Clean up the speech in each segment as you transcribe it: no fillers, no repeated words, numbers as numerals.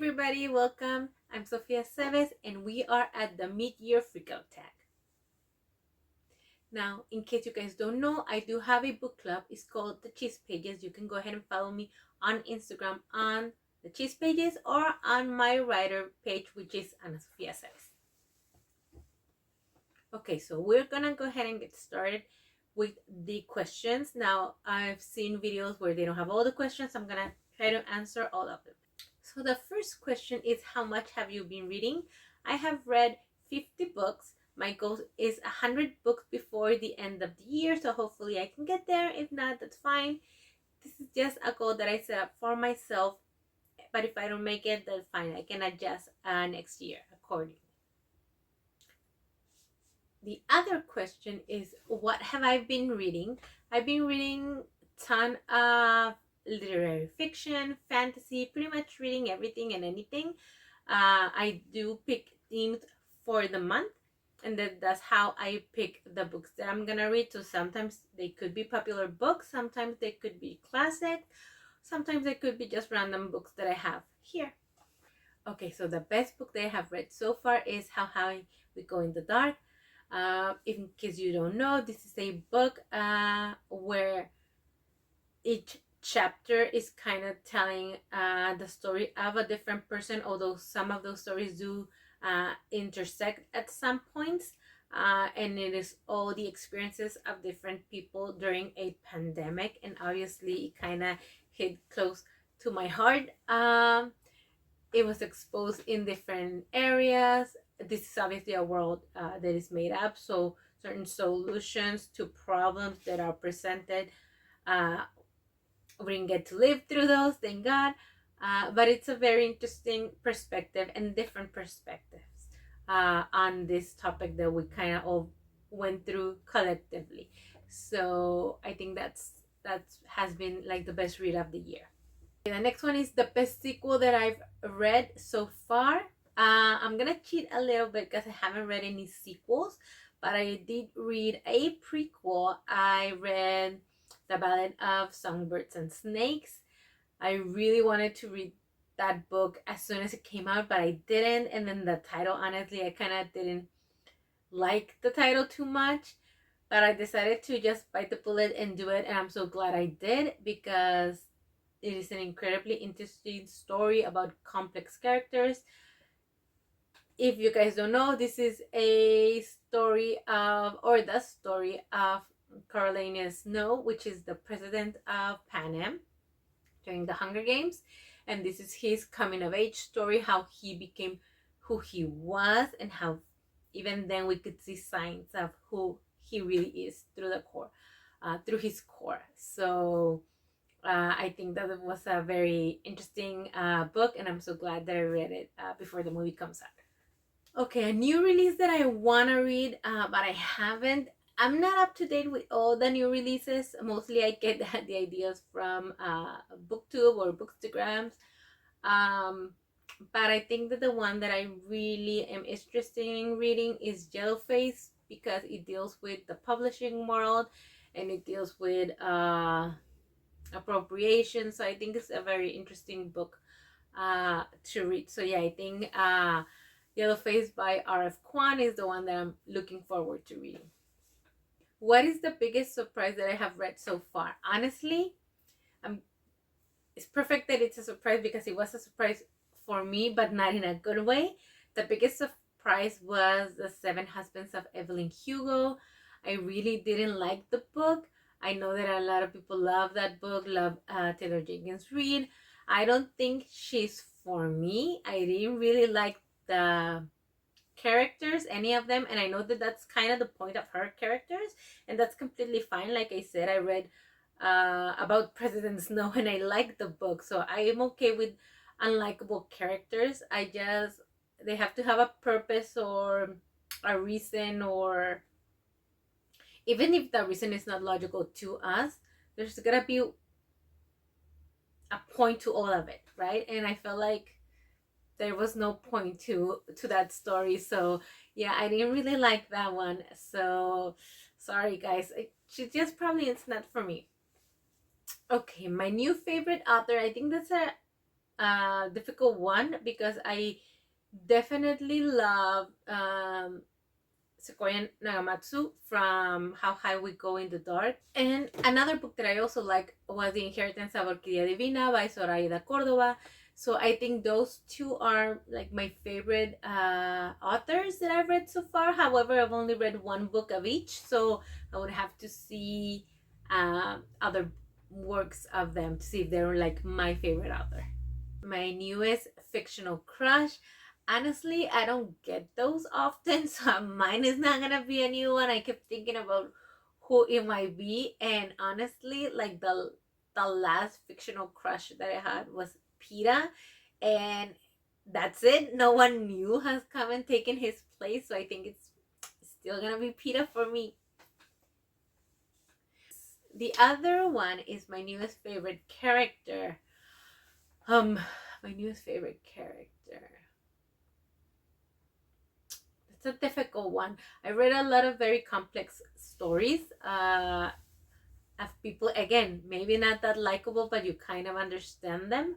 everybody, welcome. I'm Sofia Seves and we are at the Midyear freakout tag. Now, in case you guys don't know, I do have a book club. It's called The Cheese Pages. You can go ahead and follow me on Instagram on The Cheese Pages or on my writer page, which is Ana Sofia Seves. Okay, so we're gonna go ahead and get started with the questions. Now, I've seen videos where they don't have all the questions. I'm gonna try to answer all of them. So the first question is, how much have you been reading? I have read 50 books. My goal is 100 books before the end of the year, so hopefully I can get there. If not, that's fine. This is just a goal that I set up for myself, but if I don't make it, then fine. I can adjust next year accordingly. The other question is, what have I been reading? I've been reading a ton of literary fiction, fantasy, pretty much reading everything and anything. I do pick themes for the month, and that's how I pick the books that I'm gonna read. So sometimes they could be popular books, sometimes they could be classic, sometimes they could be just random books that I have here. Okay, so the best book that I have read so far is How High We Go in the Dark. In case you don't know, this is a book where each chapter is kind of telling the story of a different person, although some of those stories do intersect at some points. And it is all the experiences of different people during a pandemic, and obviously it kind of hit close to my heart. It was exposed in different areas. This is obviously a world that is made up, so certain solutions to problems that are presented, we didn't get to live through those, thank God. But it's a very interesting perspective and different perspectives on this topic that we kind of all went through collectively. So I think that has been like the best read of the year. The next one is the best sequel that I've read so far. I'm gonna cheat a little bit because I haven't read any sequels, but I did read a prequel. I read The Ballad of Songbirds and Snakes. I really wanted to read that book as soon as it came out, but I didn't. And then the title, honestly, I kind of didn't like the title too much, but I decided to just bite the bullet and do it. And I'm so glad I did, because it is an incredibly interesting story about complex characters. If you guys don't know, this is a story of, or the story of Coriolanus Snow, which is the president of Panem during the Hunger Games. And this is his coming of age story, how he became who he was, and how even then we could see signs of who he really is through the core, through his core. So I think that it was a very interesting book, and I'm so glad that I read it before the movie comes out. Okay, a new release that I want to read, but I haven't. I'm not up to date with all the new releases. Mostly I get the ideas from booktube or bookstagrams. But I think that the one that I really am interested in reading is Yellowface, because it deals with the publishing world and it deals with appropriation. So I think it's a very interesting book to read. So yeah, I think Yellowface by R.F. Kwan is the one that I'm looking forward to reading. What is the biggest surprise that I have read so far? Honestly, it's perfect that it's a surprise, because it was a surprise for me, but not in a good way. The biggest surprise was The Seven Husbands of Evelyn Hugo. I really didn't like the book. I know that a lot of people love that book, love Taylor Jenkins Reid. I don't think she's for me. I didn't really like the characters, any of them, and I know that that's kind of the point of her characters, and that's completely fine. Like I said, I read about President Snow and I liked the book, so I am okay with unlikable characters. They have to have a purpose or a reason, or even if the reason is not logical to us, there's gonna be a point to all of it, right? And I felt like there was no point to that story. So yeah, I didn't really like that one. So sorry guys, she just probably it's not for me. Okay, my new favorite author, I think that's a difficult one because I definitely love Sequoia Nagamatsu from How High We Go in the Dark. And another book that I also like was The Inheritance of Orquídea Divina by Zoraida Cordova. So I think those two are like my favorite authors that I've read so far. However, I've only read one book of each, so I would have to see other works of them to see if they're like my favorite author. My newest fictional crush. Honestly, I don't get those often, so mine is not gonna be a new one. I kept thinking about who it might be, and honestly, like the last fictional crush that I had was Pita, and that's it. No one new has come and taken his place, so I think it's still gonna be Pita for me. The other one is my newest favorite character. My newest favorite character. It's a difficult one. I read a lot of very complex stories of people, again, maybe not that likable, but you kind of understand them.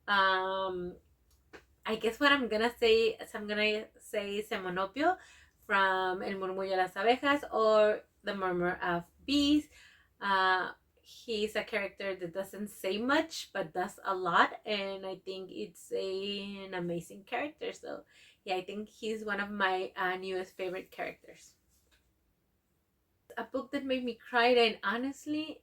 I guess what I'm gonna say is I'm gonna say Semonopio from El Murmullo de las Abejas or The Murmur of Bees. He's a character that doesn't say much but does a lot, and I think it's an amazing character. So yeah, I think he's one of my newest favorite characters. A book that made me cry, and honestly,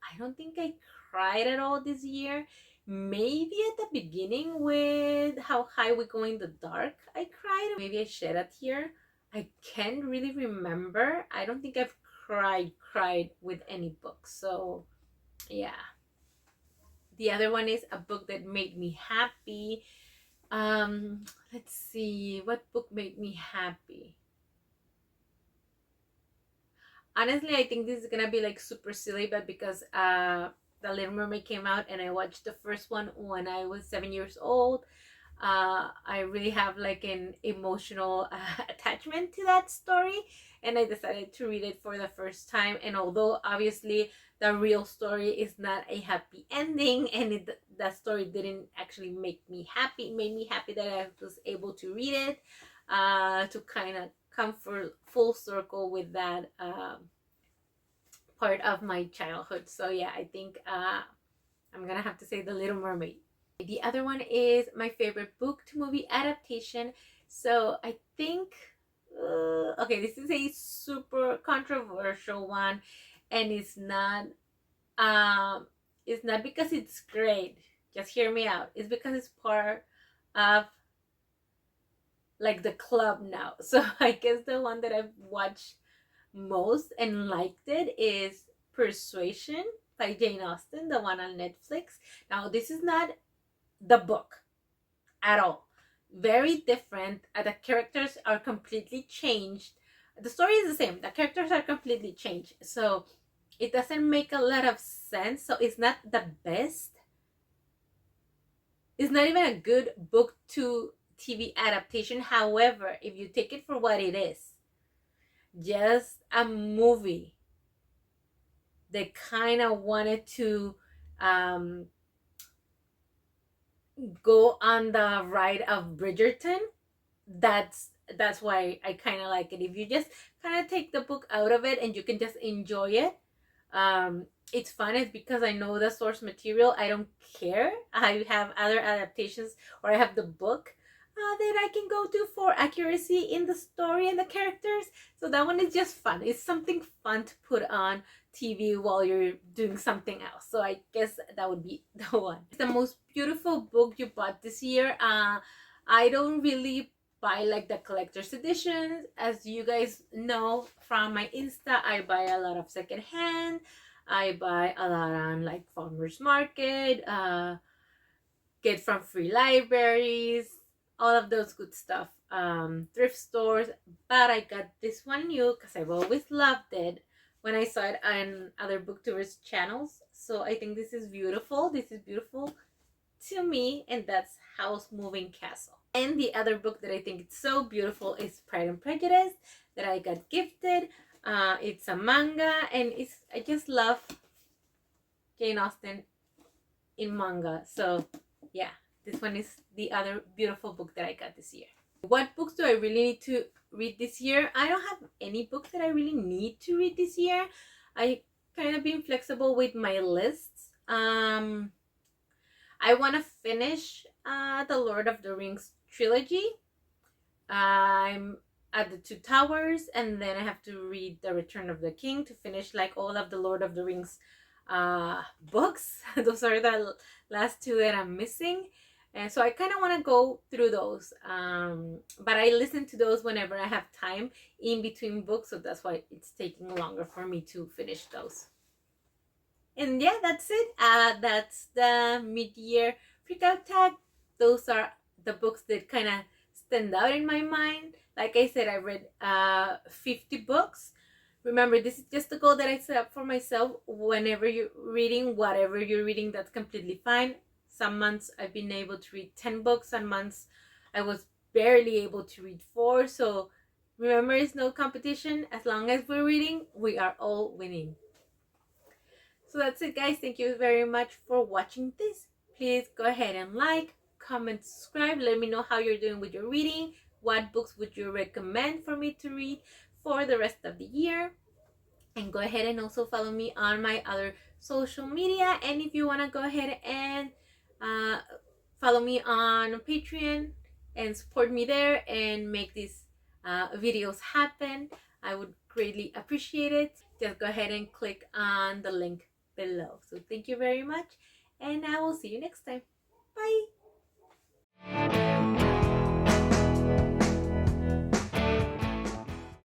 I don't think I cried at all this year. Maybe at the beginning with How High We Go in the Dark, I cried. Maybe I shed a tear. I can't really remember. I don't think I've cried with any book. So yeah. The other one is a book that made me happy. Let's see, what book made me happy? Honestly, I think this is gonna be like super silly, but because The Little Mermaid came out and I watched the first one when I was 7 years old, I really have like an emotional attachment to that story, and I decided to read it for the first time. And although obviously the real story is not a happy ending, and that story didn't actually make me happy, it made me happy that I was able to read it to kind of come full circle with that part of my childhood. So yeah, I think I'm gonna have to say The Little Mermaid. The other one is my favorite book to movie adaptation. So I think, okay, this is a super controversial one, and it's not because it's great. Just hear me out. It's because it's part of like the club now. So I guess the one that I've watched most and liked it is Persuasion by Jane Austen, the one on Netflix. Now, this is not the book at all. Very different. The characters are completely changed. The story is the same. The characters are completely changed. So it doesn't make a lot of sense. So it's not the best. It's not even a good book to TV adaptation. However, if you take it for what it is, just a movie that kind of wanted to go on the ride of Bridgerton, that's why I kind of like it. If you just kind of take the book out of it and you can just enjoy it, it's fun. It's because I know the source material. I don't care. I have other adaptations, or I have the book that I can go to for accuracy in the story and the characters. So that one is just fun. It's something fun to put on TV while you're doing something else. So I guess that would be the one. It's the most beautiful book you bought this year. I don't really buy like the collector's editions. As you guys know from my Insta, I buy a lot of secondhand. I buy a lot on like farmers market, get from free libraries, all of those good stuff, thrift stores. But I got this one new because I've always loved it when I saw it on other booktubers channels. So I think this is beautiful. This is beautiful to me, and that's House Moving Castle. And the other book that I think is so beautiful is Pride and Prejudice that I got gifted. It's a manga, and I just love Jane Austen in manga. So yeah, this one is the other beautiful book that I got this year. What books do I really need to read this year? I don't have any books that I really need to read this year. I kind of been flexible with my lists. I want to finish the Lord of the Rings trilogy. I'm at the Two Towers, and then I have to read The Return of the King to finish like all of the Lord of the Rings books. Those are the last two that I'm missing. And so I kind of want to go through those. But I listen to those whenever I have time in between books, so that's why it's taking longer for me to finish those. And yeah, that's it. That's the mid-year freakout tag. Those are the books that kind of stand out in my mind. Like I said, I read 50 books. Remember, this is just a goal that I set up for myself. Whenever you're reading, whatever you're reading, that's completely fine. Some months I've been able to read 10 books. Some months I was barely able to read 4. So remember, it's no competition. As long as we're reading, we are all winning. So that's it, guys. Thank you very much for watching this. Please go ahead and like, comment, subscribe. Let me know how you're doing with your reading. What books would you recommend for me to read for the rest of the year? And go ahead and also follow me on my other social media. And if you want to go ahead and follow me on Patreon and support me there and make these videos happen, I would greatly appreciate it. Just go ahead and click on the link below. So thank you very much, and I will see you next time. Bye.